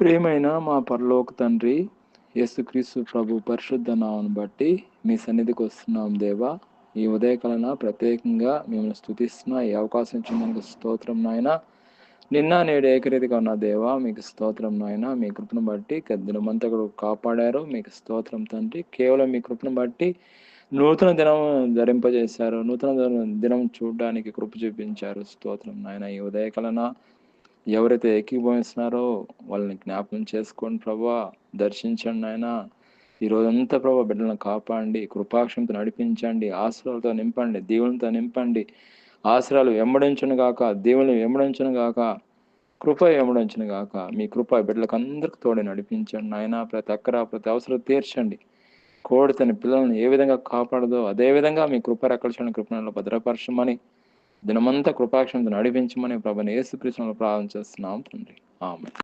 ప్రియమైన మా పరలోక తండ్రి, యేసుక్రీస్తు ప్రభు పరిశుద్ధ నామమును బట్టి మీ సన్నిధికి వస్తున్నాం దేవా. ఈ ఉదయకాలన ప్రత్యేకంగా మిమ్మల్ని స్తుతిస్తున్నా. ఈ అవకాశం ఇచ్చినందుకు స్తోత్రం నాయన. నిన్న నేడు ఏకరీతిగా ఉన్న దేవా, మీకు స్తోత్రం నాయన. మీ కృపను బట్టి దినమంతా కూడా కాపాడారు. మీకు స్తోత్రం తండ్రి. కేవలం మీ కృపను బట్టి నూతన దినం ధరింపజేశారు. దినం చూడడానికి కృప చూపించారు. స్తోత్రం నాయన. ఈ ఉదయకాలన ఎవరైతే ఏకీభవిస్తున్నారో వాళ్ళని జ్ఞాపకం చేసుకోండి ప్రభా, దర్శించండి నాయన. ఈ రోజంతా ప్రభా బిడ్డలను కాపాడండి, కృపాక్షంతో నడిపించండి, ఆశ్రయాలతో నింపండి, దీవులతో నింపండి. ఆశ్రయాలు వెంబడించును గాక, దీవులను వెంబడించును గాక, కృప వెంబడించును గాక. మీ కృప బిడ్డలకు అందరికి తోడే నడిపించండి నాయన. ప్రతి అక్కర ప్రతి అవసరం తీర్చండి. కోడి తన పిల్లలను ఏ విధంగా కాపాడదో అదే విధంగా మీ కృప రక్షణ కృపణలో భద్రపరచమని, దినమంతా కృపాక్షంతో నడిపించమని ప్రభుని యేసుక్రీస్తులో ప్రార్థన చేస్తున్నాం తండ్రి. ఆమేన్.